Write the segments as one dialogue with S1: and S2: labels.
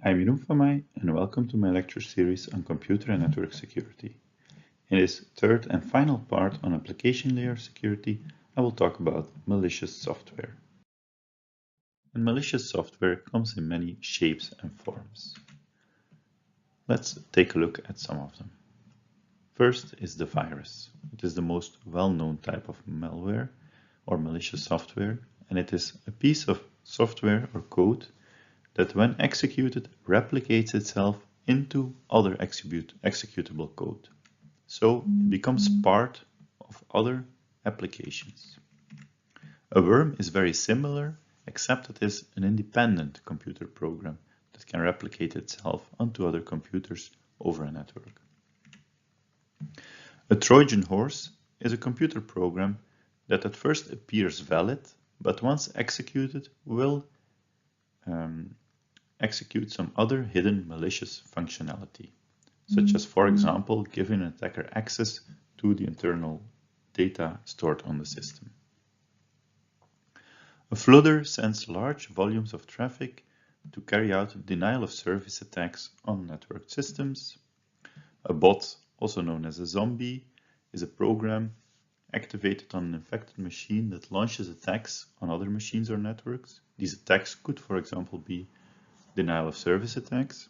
S1: I'm Jeroen and welcome to my lecture series on computer and network security. In this third and final part on application layer security, I will talk about malicious software. And malicious software comes in many shapes and forms. Let's take a look at some of them. First is the virus. It is the most well-known type of malware or malicious software, and it is a piece of software or code that when executed replicates itself into other executable code. So it becomes part of other applications. A worm is very similar, except it is an independent computer program that can replicate itself onto other computers over a network. A Trojan horse is a computer program that at first appears valid, but once executed will execute some other hidden malicious functionality, such as, for example, giving an attacker access to the internal data stored on the system. A floodder sends large volumes of traffic to carry out denial of service attacks on networked systems. A bot, also known as a zombie, is a program activated on an infected machine that launches attacks on other machines or networks. These attacks could, for example, be denial of service attacks,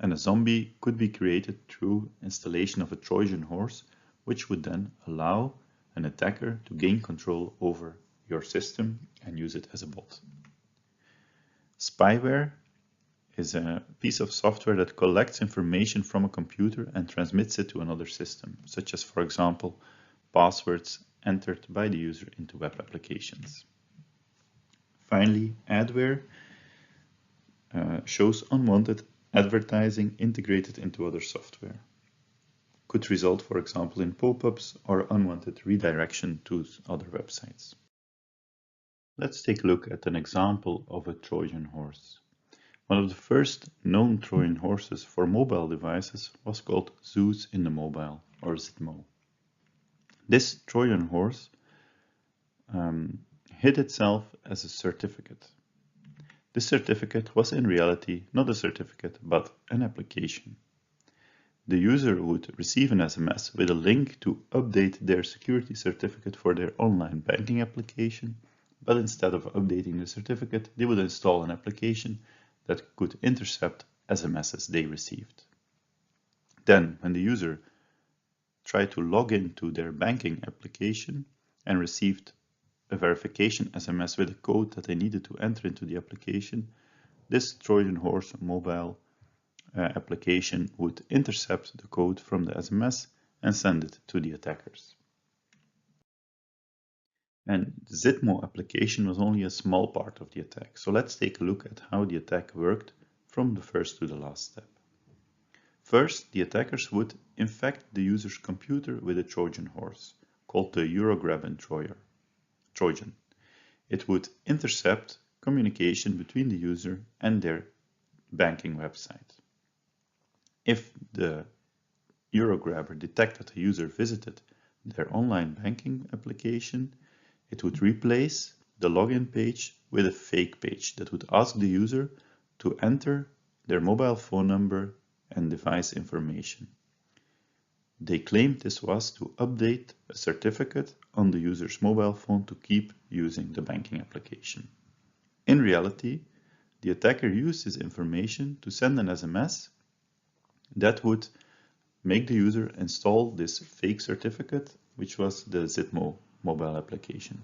S1: and a zombie could be created through installation of a Trojan horse, which would then allow an attacker to gain control over your system and use it as a bot. Spyware is a piece of software that collects information from a computer and transmits it to another system, such as, for example, passwords entered by the user into web applications. Finally, adware shows unwanted advertising integrated into other software. Could result, for example, in pop-ups or unwanted redirection to other websites. Let's take a look at an example of a Trojan horse. One of the first known Trojan horses for mobile devices was called Zeus in the Mobile, or ZMO. This Trojan horse hid itself as a certificate. This certificate was in reality not a certificate, but an application. The user would receive an SMS with a link to update their security certificate for their online banking application, but instead of updating the certificate, they would install an application that could intercept SMSs they received. Then, when the user tried to log into their banking application and received a verification SMS with a code that they needed to enter into the application, this Trojan horse mobile application would intercept the code from the SMS and send it to the attackers. And the ZMO application was only a small part of the attack, so let's take a look at how the attack worked from the first to the last step. First, the attackers would infect the user's computer with a Trojan horse, called the Eurograben Trojan. It would intercept communication between the user and their banking website. If the Eurograbber detected a user visited their online banking application, it would replace the login page with a fake page that would ask the user to enter their mobile phone number and device information. They claimed this was to update a certificate on the user's mobile phone to keep using the banking application. In reality, the attacker used this information to send an SMS that would make the user install this fake certificate, which was the ZMO mobile application.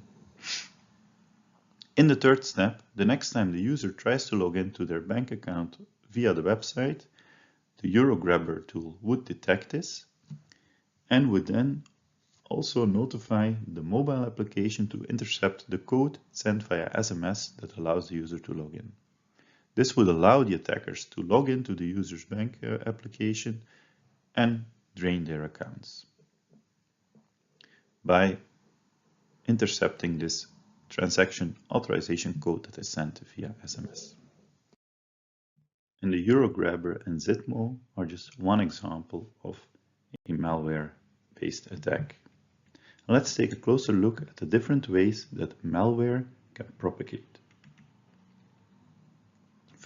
S1: In the third step, the next time the user tries to log into their bank account via the website, the Eurograbber tool would detect this and would then also notify the mobile application to intercept the code sent via SMS that allows the user to log in. This would allow the attackers to log into the user's bank application and drain their accounts by intercepting this transaction authorization code that is sent via SMS. And the Eurograbber and ZMO are just one example of a malware-based attack. Let's take a closer look at the different ways that malware can propagate.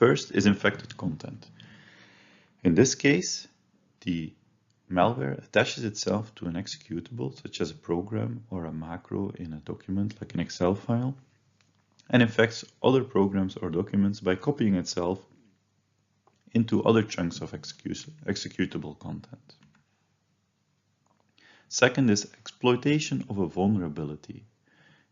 S1: First is infected content. In this case, the malware attaches itself to an executable, such as a program or a macro in a document like an Excel file, and infects other programs or documents by copying itself into other chunks of executable content. Second is exploitation of a vulnerability.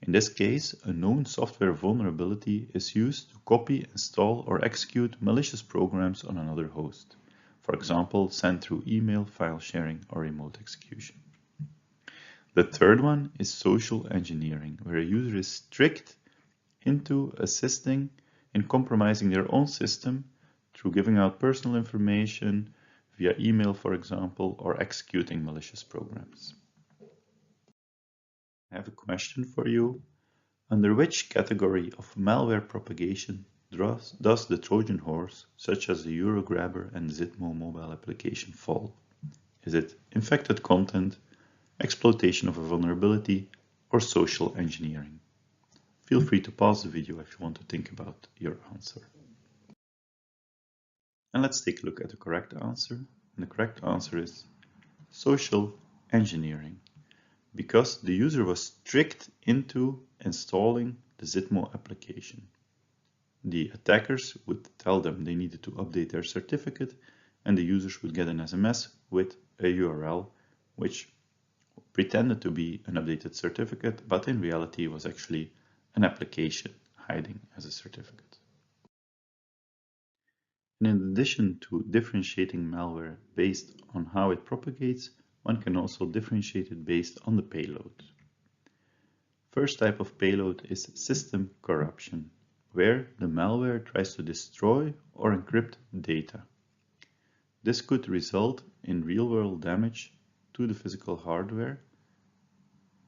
S1: In this case, a known software vulnerability is used to copy, install, or execute malicious programs on another host. For example, sent through email, file sharing, or remote execution. The third one is social engineering, where a user is tricked into assisting in compromising their own system through giving out personal information via email, for example, or executing malicious programs. I have a question for you. Under which category of malware propagation does the Trojan horse, such as the Eurograbber and Zitmo mobile application, fall? Is it infected content, exploitation of a vulnerability, or social engineering? Feel free to pause the video if you want to think about your answer. And let's take a look at the correct answer. And the correct answer is social engineering, because the user was tricked into installing the Zitmo application. The attackers would tell them they needed to update their certificate, and the users would get an SMS with a URL which pretended to be an updated certificate, but in reality was actually an application hiding as a certificate. And in addition to differentiating malware based on how it propagates, one can also differentiate it based on the payload. First type of payload is system corruption, where the malware tries to destroy or encrypt data. This could result in real-world damage to the physical hardware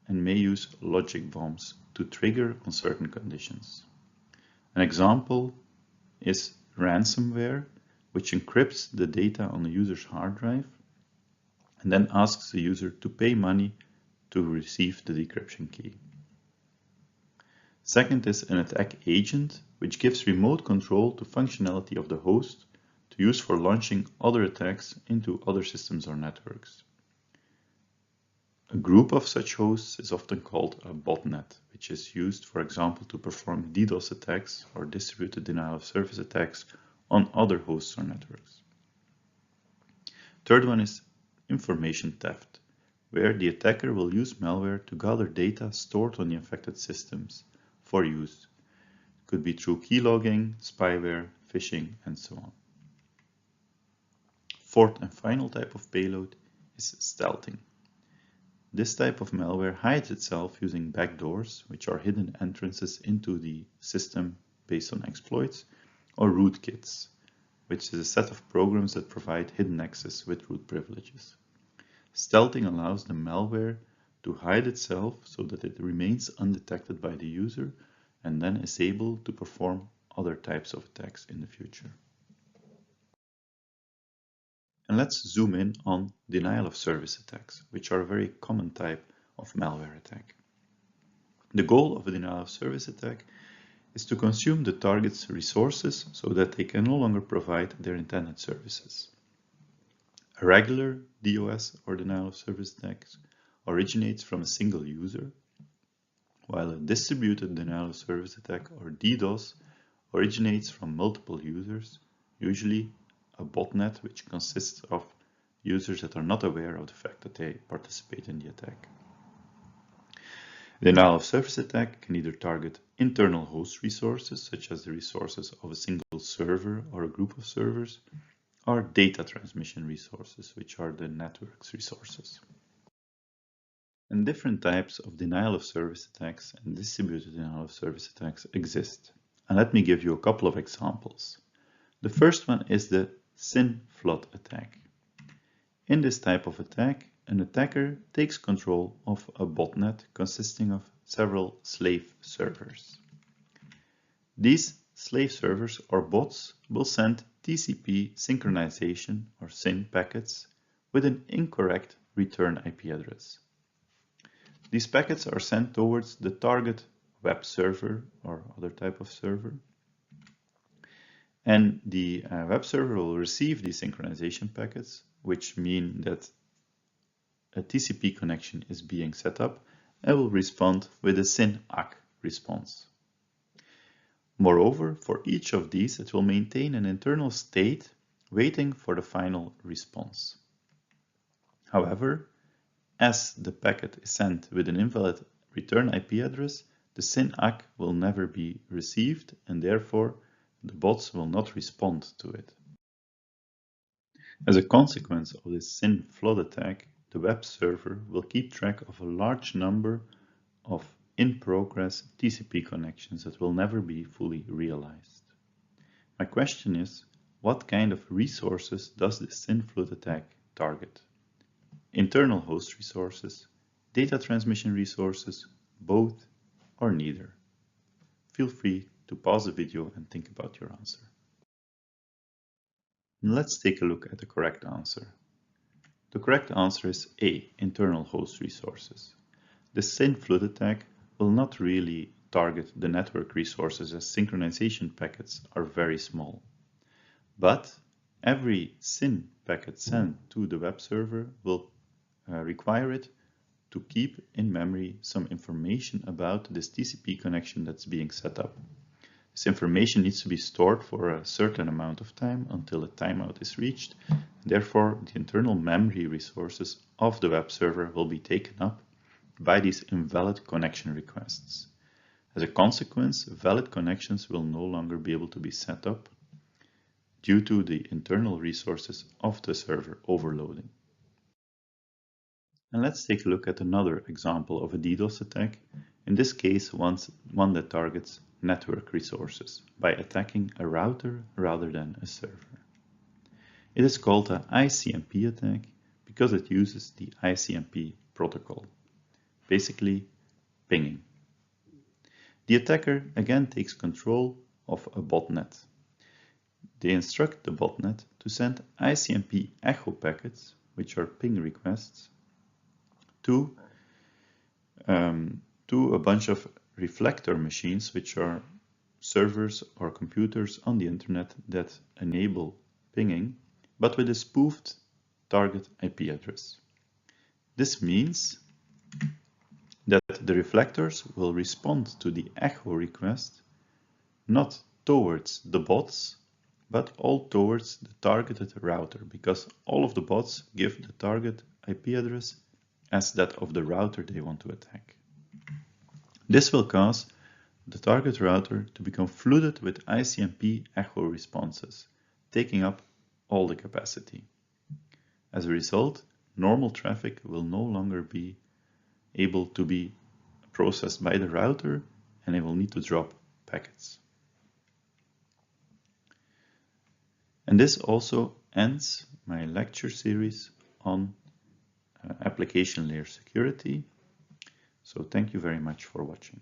S1: and may use logic bombs to trigger on certain conditions. An example is ransomware, which encrypts the data on the user's hard drive and then asks the user to pay money to receive the decryption key. Second is an attack agent, which gives remote control to functionality of the host to use for launching other attacks into other systems or networks. A group of such hosts is often called a botnet, which is used, for example, to perform DDoS attacks or distributed denial of service attacks on other hosts or networks. Third one is information theft, where the attacker will use malware to gather data stored on the infected systems for use. It could be through keylogging, spyware, phishing, and so on. Fourth and final type of payload is stealthing. This type of malware hides itself using backdoors, which are hidden entrances into the system based on exploits, or rootkits, which is a set of programs that provide hidden access with root privileges. Stealthing allows the malware to hide itself so that it remains undetected by the user and then is able to perform other types of attacks in the future. And let's zoom in on denial of service attacks, which are a very common type of malware attack. The goal of a denial of service attack is to consume the target's resources so that they can no longer provide their intended services. A regular DOS or denial of service attack originates from a single user, while a distributed denial of service attack or DDoS originates from multiple users, usually a botnet which consists of users that are not aware of the fact that they participate in the attack. The denial of service attack can either target internal host resources, such as the resources of a single server or a group of servers, or data transmission resources, which are the network's resources. And different types of denial of service attacks and distributed denial of service attacks exist. And let me give you a couple of examples. The first one is the SYN flood attack. In this type of attack, an attacker takes control of a botnet consisting of several slave servers. These slave servers or bots will send TCP synchronization or SYN packets with an incorrect return IP address. These packets are sent towards the target web server or other type of server, And the web server will receive these synchronization packets, which mean that a TCP connection is being set up, and will respond with a SYN-ACK response. Moreover, for each of these, it will maintain an internal state waiting for the final response. However, as the packet is sent with an invalid return IP address, the SYN-ACK will never be received, and therefore the bots will not respond to it. As a consequence of this SYN flood attack, the web server will keep track of a large number of in-progress TCP connections that will never be fully realized. My question is, what kind of resources does this SYN flood attack target? Internal host resources, data transmission resources, both, or neither? Feel free to pause the video and think about your answer. And let's take a look at the correct answer. The correct answer is A, internal host resources. The SYN flood attack will not really target the network resources, as synchronization packets are very small. But every SYN packet sent to the web server will require it to keep in memory some information about this TCP connection that's being set up. This information needs to be stored for a certain amount of time until a timeout is reached. Therefore, the internal memory resources of the web server will be taken up by these invalid connection requests. As a consequence, valid connections will no longer be able to be set up due to the internal resources of the server overloading. And let's take a look at another example of a DDoS attack, in this case one that targets network resources by attacking a router rather than a server. It is called an ICMP attack because it uses the ICMP protocol, basically pinging. The attacker again takes control of a botnet. They instruct the botnet to send ICMP echo packets, which are ping requests, to a bunch of reflector machines, which are servers or computers on the internet that enable pinging, but with a spoofed target IP address. This means that the reflectors will respond to the echo request not towards the bots, but all towards the targeted router, because all of the bots give the target IP address as that of the router they want to attack. This will cause the target router to become flooded with ICMP echo responses, taking up all the capacity. As a result, normal traffic will no longer be able to be processed by the router, and it will need to drop packets. And this also ends my lecture series on application layer security. So thank you very much for watching.